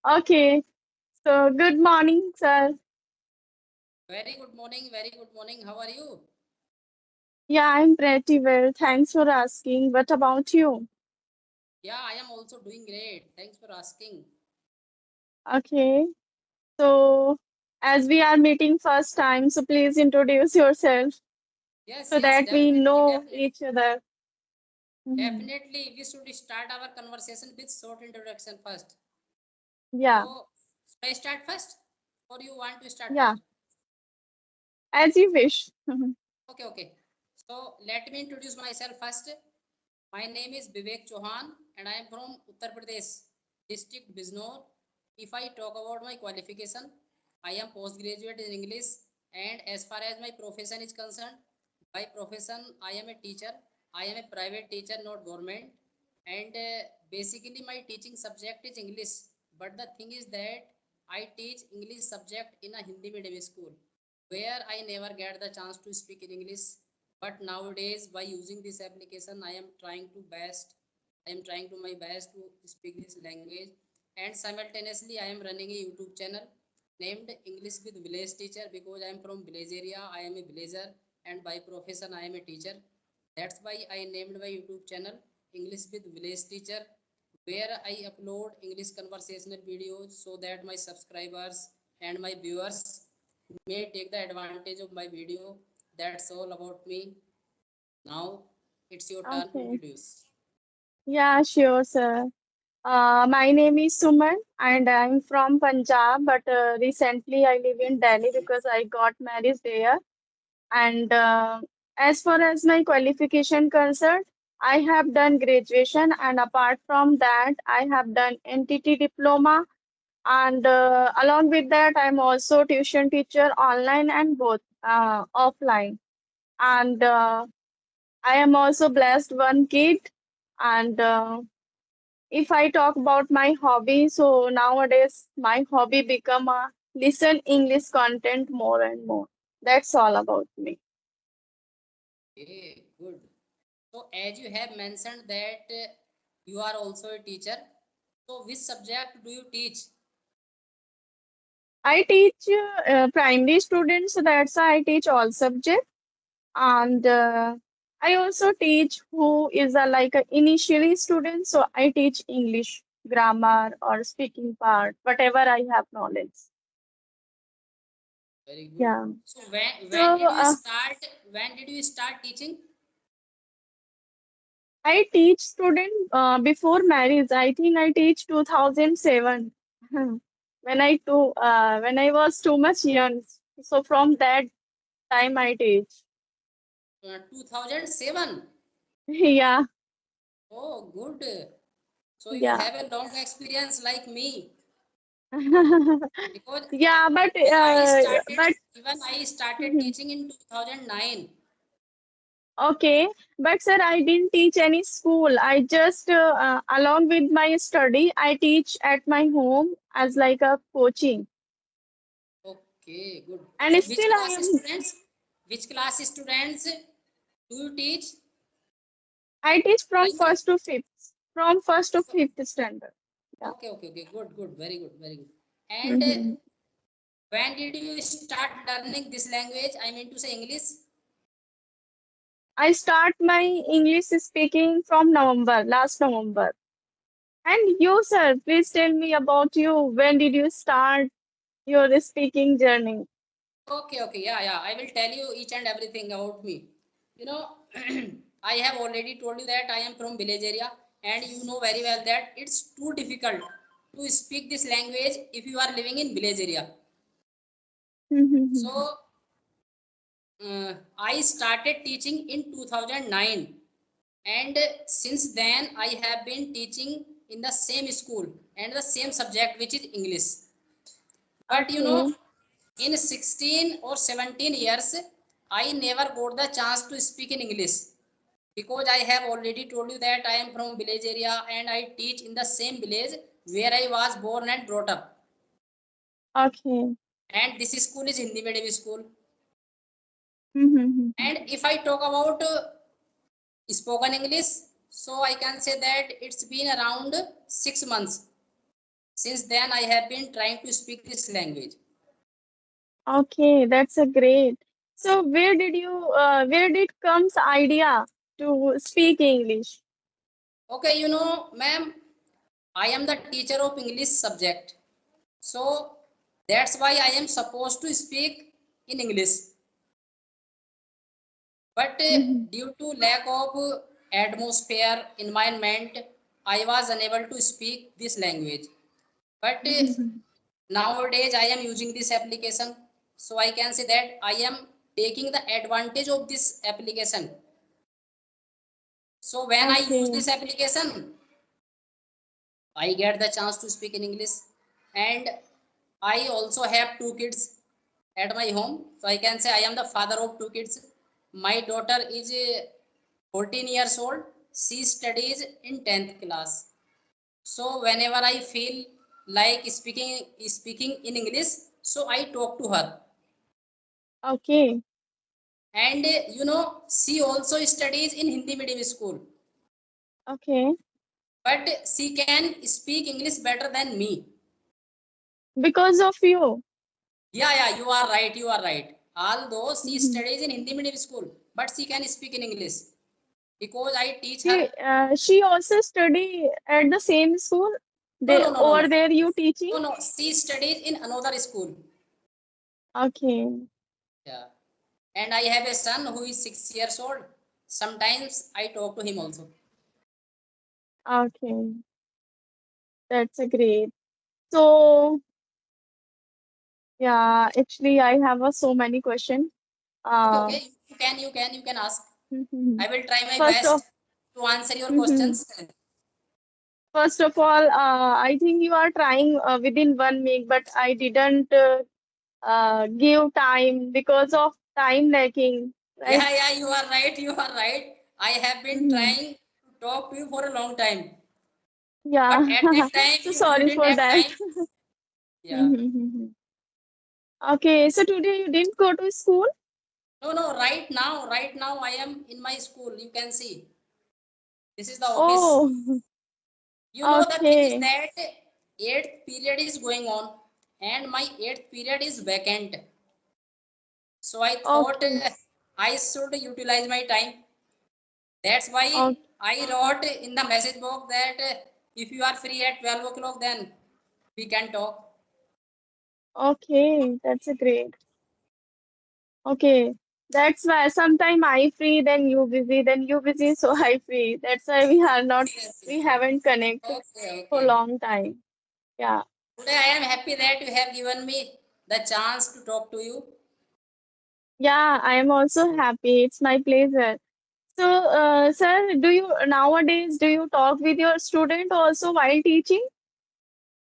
Okay. So good morning, sir. Very good morning, very good morning. How are you? Yeah, I'm pretty well. Thanks for asking. What about you? Yeah, I am also doing great. Thanks for asking. Okay. So as we are meeting first time, so please introduce yourself Yes, so yes, that we definitely, know definitely. each other. Mhm. Definitely, we should start our conversation with short introduction first. Yeah, So, should I start first? Or you want to start yeah, first? as you wish. Mhm. Okay, okay. So, let me introduce myself first. My name is Vivek Chauhan and I am from Uttar Pradesh, district Bijnor. If I talk about my qualification, I am postgraduate in English, and as far as my profession is concerned, by profession I am a teacher. I am a private teacher, not government, and basically my teaching subject is English. But the thing is that I teach English subject in a Hindi medium school where I never get the chance to speak in English. But nowadays, by using this application, I am trying to my best to speak this language, and simultaneously, I am running a YouTube channel named English with Village Teacher because I am from village area. I am a villager, and by profession, I am a teacher. That's why I named my YouTube channel English with Village Teacher, where I upload English conversational videos so that my subscribers and my viewers may take the advantage of my video. That's all about me. Now it's your turn to Okay. introduce. Yeah, sure, sir. My name is Suman and I'm from Punjab, but recently I live in Delhi because I got married there. And as far as my qualification concerned, I have done graduation, and apart from that, I have done NTT diploma. And along with that, I'm also tuition teacher online and both offline. And I am also blessed one kid. And if I talk about my hobby, so nowadays my hobby become a listen English content more and more. That's all about me. Okay, good. So as you have mentioned that you are also a teacher. So which subject do you teach? I teach primary students, so that's why I teach all subjects. And I also teach who is a like a initially student, so I teach English grammar or speaking part, whatever I have knowledge. Very good. Yeah. So So when did you start? When did you start teaching? I teach student before marriage. I think I teach 2007 when I was too much young. So from that time I teach. 2007. Yeah, Oh, good. So you yeah. have a long experience like me because Yeah, even I started but even I started teaching in 2009. okay, but sir, I didn't teach any school. I just along with my study, I teach at my home as like a coaching, Okay, good. and So still I am which class students do you teach? I teach from Like, first to fifth standard. Yeah. okay, okay, okay, good, good, very good, very good. And Mhm. when did you start learning this language? I mean to say English. I start my English speaking from November, last November. And you, sir, please tell me about you. When did you start your speaking journey? Okay, okay, yeah, yeah. I will tell you each and everything about me. You know, I have already told you that I am from village area, and you know very well that it's too difficult to speak this language if you are living in village area. So I started teaching in 2009, and since then I have been teaching in the same school and the same subject, which is English. But you know, Okay. in 16 or 17 years I never got the chance to speak in English because I have already told you that I am from village area and I teach in the same village where I was born and brought up, Okay. and this school is Hindi medium school. Mm-hmm. And if I talk about spoken English, so I can say that it's been around 6 months Since then, I have been trying to speak this language. Okay, that's a great. So where did comes idea to speak English? Okay, ma'am, I am the teacher of English subject. So that's why I am supposed to speak in English. But Mhm. due to lack of atmosphere, environment, I was unable to speak this language. But Mhm. nowadays I am using this application. So I can say that I am taking the advantage of this application. So when I use Okay, this application, I get the chance to speak in English. And I also have two kids at my home. So I can say I am the father of two kids. My daughter is 14 years old. She studies in 10th class. So whenever I feel like speaking in English, so I talk to her. okay, And she also studies in Hindi medium school. okay. But she can speak English better than me. Because of you. Yeah, you are right. You are right. Although she Mhm. studies in Hindi medium school, but she can speak in English because I teach her. She also study at the same school. No, They no, no, no, over no, there you teaching? no, no. She studies in another school. Okay, Yeah, and I have a son who is 6 years old. Sometimes I talk to him also. okay. That's a great. So yeah, actually I have so many questions. Okay, Uh, okay. You can ask. mhm. I will try my First of best to answer your mhm. questions. First of all, I think you are trying within 1 week, but I didn't give time because of time lacking, right? Yeah, you are right. You are right. I have been Mhm. trying to talk to you for a long time, but Yeah. at that time So you sorry didn't for have that. time. Yeah. Mhm. Okay, so today you didn't go to school? No, no. Right now, I am in my school. You can see this is the office. Oh, The thing is okay. that eighth period is going on, and my eighth period is vacant. So I thought Okay. I should utilize my time. That's why Okay. I wrote in the message box that if you are free at 12 o'clock, then we can talk. Okay. That's a great. Okay. That's why sometime I free, then you busy, so I free. That's why Yes, we yes. haven't connect Okay, for okay. long time. Yeah. Today I am happy that you have given me the chance to talk to you. Yeah, I am also happy. It's my pleasure. So, sir, do you talk with your student also while teaching?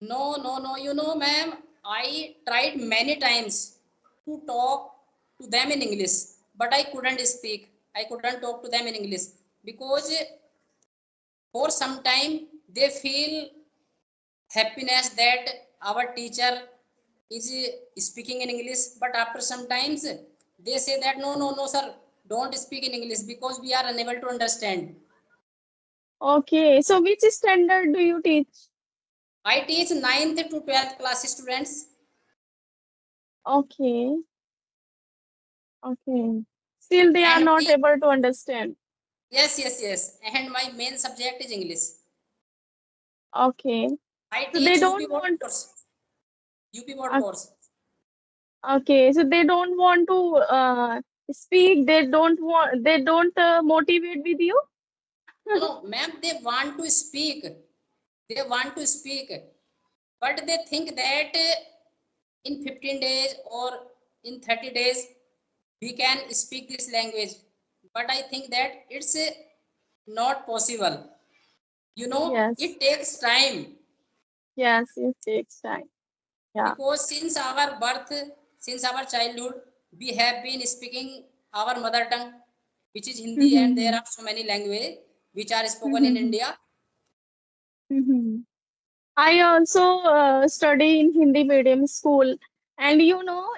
No, no, no. Ma'am, I tried many times to talk to them in English, but I couldn't speak. I couldn't talk to them in English because for some time they feel happiness that our teacher is speaking in English, but after some times they say that no, no, no, sir, don't speak in English because we are unable to understand. Okay. So, which standard do you teach? I teach ninth to 12th class students. Okay. Okay. Still, they are And not my able to understand. yes, and my main subject is English. Okay. I So they teach UP don't board want. course. UP board Uh, course. okay. So they don't want to speak. They don't motivate with you. No, no, ma'am, they want to speak. They want to speak, but they think that in 15 days or in 30 days we can speak this language. But I think that it's not possible. Yes. It takes time Yes. It takes time. Yeah. because since our birth, since our childhood, we have been speaking our mother tongue, which is Hindi, and there are so many languages which are spoken in India. I also study in Hindi medium school, and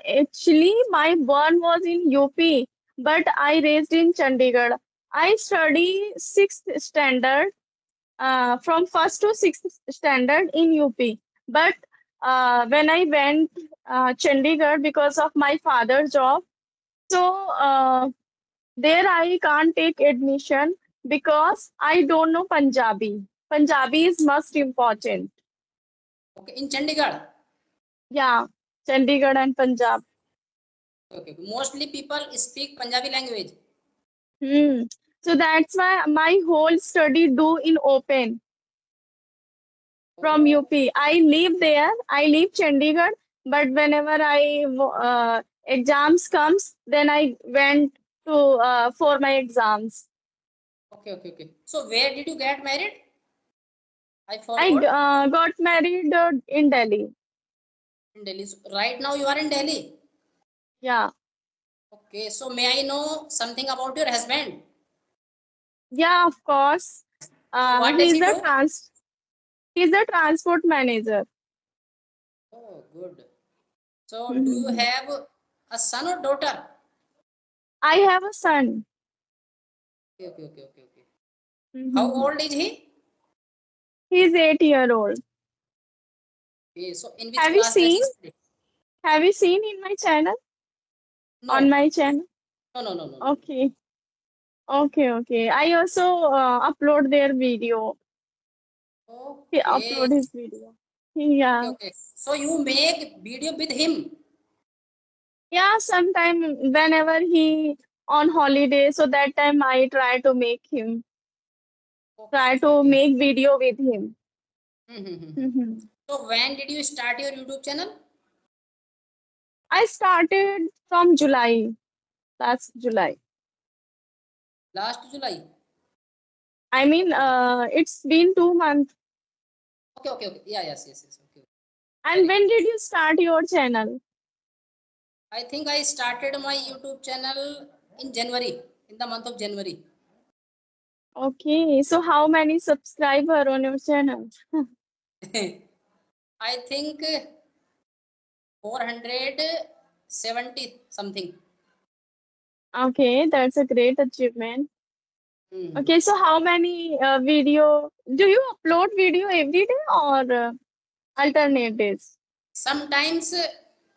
actually, my born was in UP, but I raised in Chandigarh. I study sixth standard, from first to sixth standard in UP. But when I went Chandigarh because of my father's job, so there I can't take admission because I don't know Punjabi. Punjabi is most important. Okay, in Chandigarh. Yeah, Chandigarh and Punjab. Okay, mostly people speak Punjabi language. Hmm. So that's why my whole study do in open from Oh, UP. I live there. I live Chandigarh, but whenever exams comes, then I went to for my exams. okay, okay, okay. So where did you get married? I I forgot. got married in Delhi. In Delhi. So right now you are in Delhi. Yeah, Okay, so may I know something about your husband? yeah, of course. So what does He's he a do? transport manager. Oh, good. So do you Mhm. have a son or daughter? I have a son. Okay, okay, okay, okay, okay. How Mhm. old is he? He's 8 year old. Okay, so in which Have you class does seen? he study? Have you seen in my channel? On No, my channel? no, no, no, no, no. Okay. Okay, okay. I also upload their video. He Okay, upload his video. okay, Yeah. okay. So you make video with him. Yeah, sometime whenever he on holiday, so that time I try to Okay. make video with him. Mm-hmm. Mhm. So when did you start your YouTube channel? I started from July, last July. Last July. I mean, Okay. it's been 2 months. Okay, okay, okay. Yeah, yes, yes, yes. Okay. And Very good. when did you start your channel? I think I started my YouTube channel in January, in the month of January. Okay, so how many subscriber on your channel? I think 470 something. Okay, that's a great achievement. Hmm. Okay, so how many video do you upload video every day or alternate days? Sometimes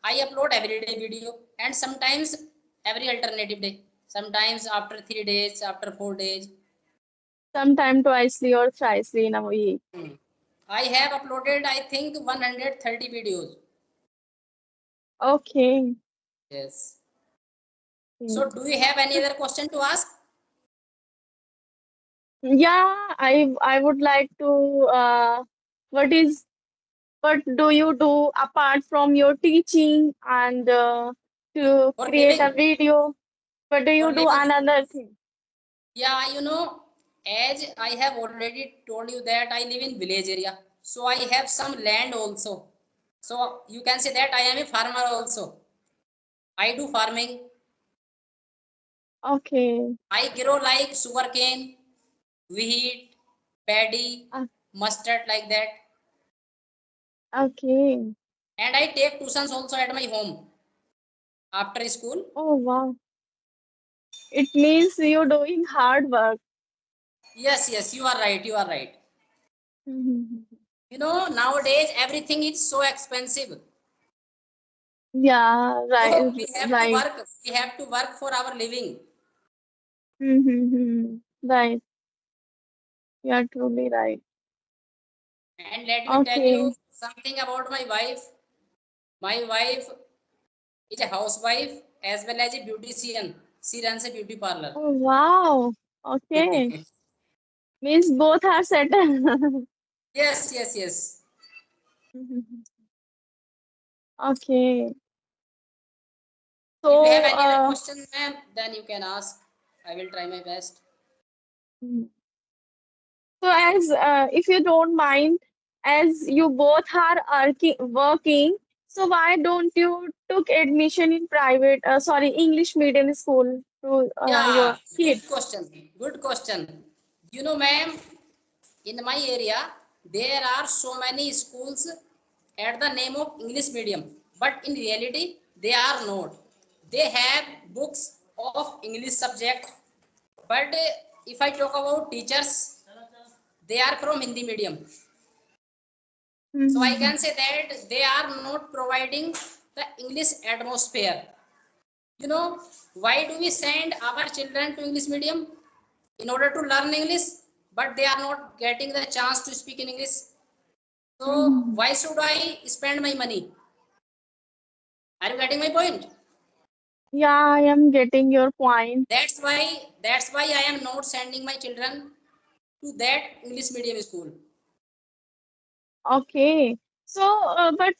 I upload every day video and sometimes every alternative day. Sometimes after 3 days, after 4 days. Sometime twicely or thricely in a week. Hmm. I have uploaded, I think, 130 videos. Okay. Yes. Okay. So, do you have any other question to ask? Yeah, I would like to what is what do you do apart from your teaching and to For create a living? video? What do For you do living? another thing? Yeah, as I have already told you that I live in village area. So, I have some land also. So, you can say that I am a farmer also. I do farming. Okay. I grow like sugarcane, wheat, paddy, Uh, mustard like that. okay. And I take tuitions also at my home after school. Oh wow. It means you're doing hard work. Yes, yes, you are right. You are right. Mhm. Nowadays everything is so expensive. Yeah, right, So we have to right. work. We have to work for our living. Mm-hmm. Right. You are truly right. And let me tell you Okay. something about my wife. My wife is a housewife as well as a beautician. She runs a beauty parlor. Oh wow. Okay. Means both are settled. Yes, yes, yes. Okay. If you have So, any other question, ma'am, then you can ask. I will try my best. mm, so as if you don't mind, as you both are working, so why don't you took admission in private, sorry, English medium school to Yeah, your kids? good question. Good question. Ma'am, in my area, there are so many schools at the name of English medium, but in reality, they are not. They have books of English subject, but if I talk about teachers, they are from Hindi medium. So I Mm-hmm. can say that they are not providing the English atmosphere. You know, why do we send our children to English medium? In order to learn English, but they are not getting the chance to speak in English. So Mm-hmm. why should I spend my money? Are you getting my point? Yeah, I am getting your point. That's why I am not sending my children to that English medium school. Okay. So, but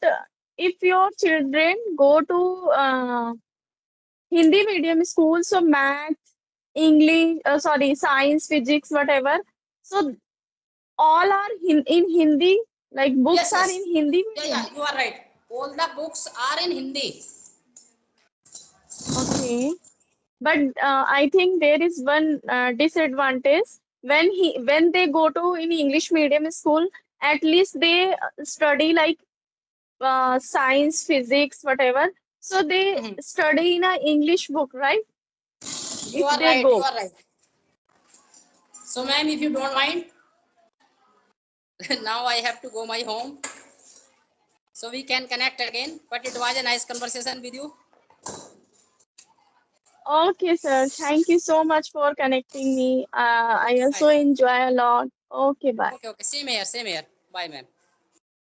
if your children go to Hindi medium school, so math, English, sorry, science, physics, whatever. So all are in Hindi, like books Yes, are yes. in Hindi Yeah, medium. you are right. All the books are in Hindi. Okay. But I think there is one disadvantage when they go to in English medium school, at least they study like science, physics, whatever. So they Mhm. study in a English book, right? You If are they right. You go. are right. So, ma'am, if you don't mind, now I have to go my home. So we can connect again. But it was a nice conversation with you. Okay, sir. Thank you so much for connecting me. I Bye. also enjoy a lot. Okay, bye. Okay, okay. Same here. Same here. Bye, ma'am.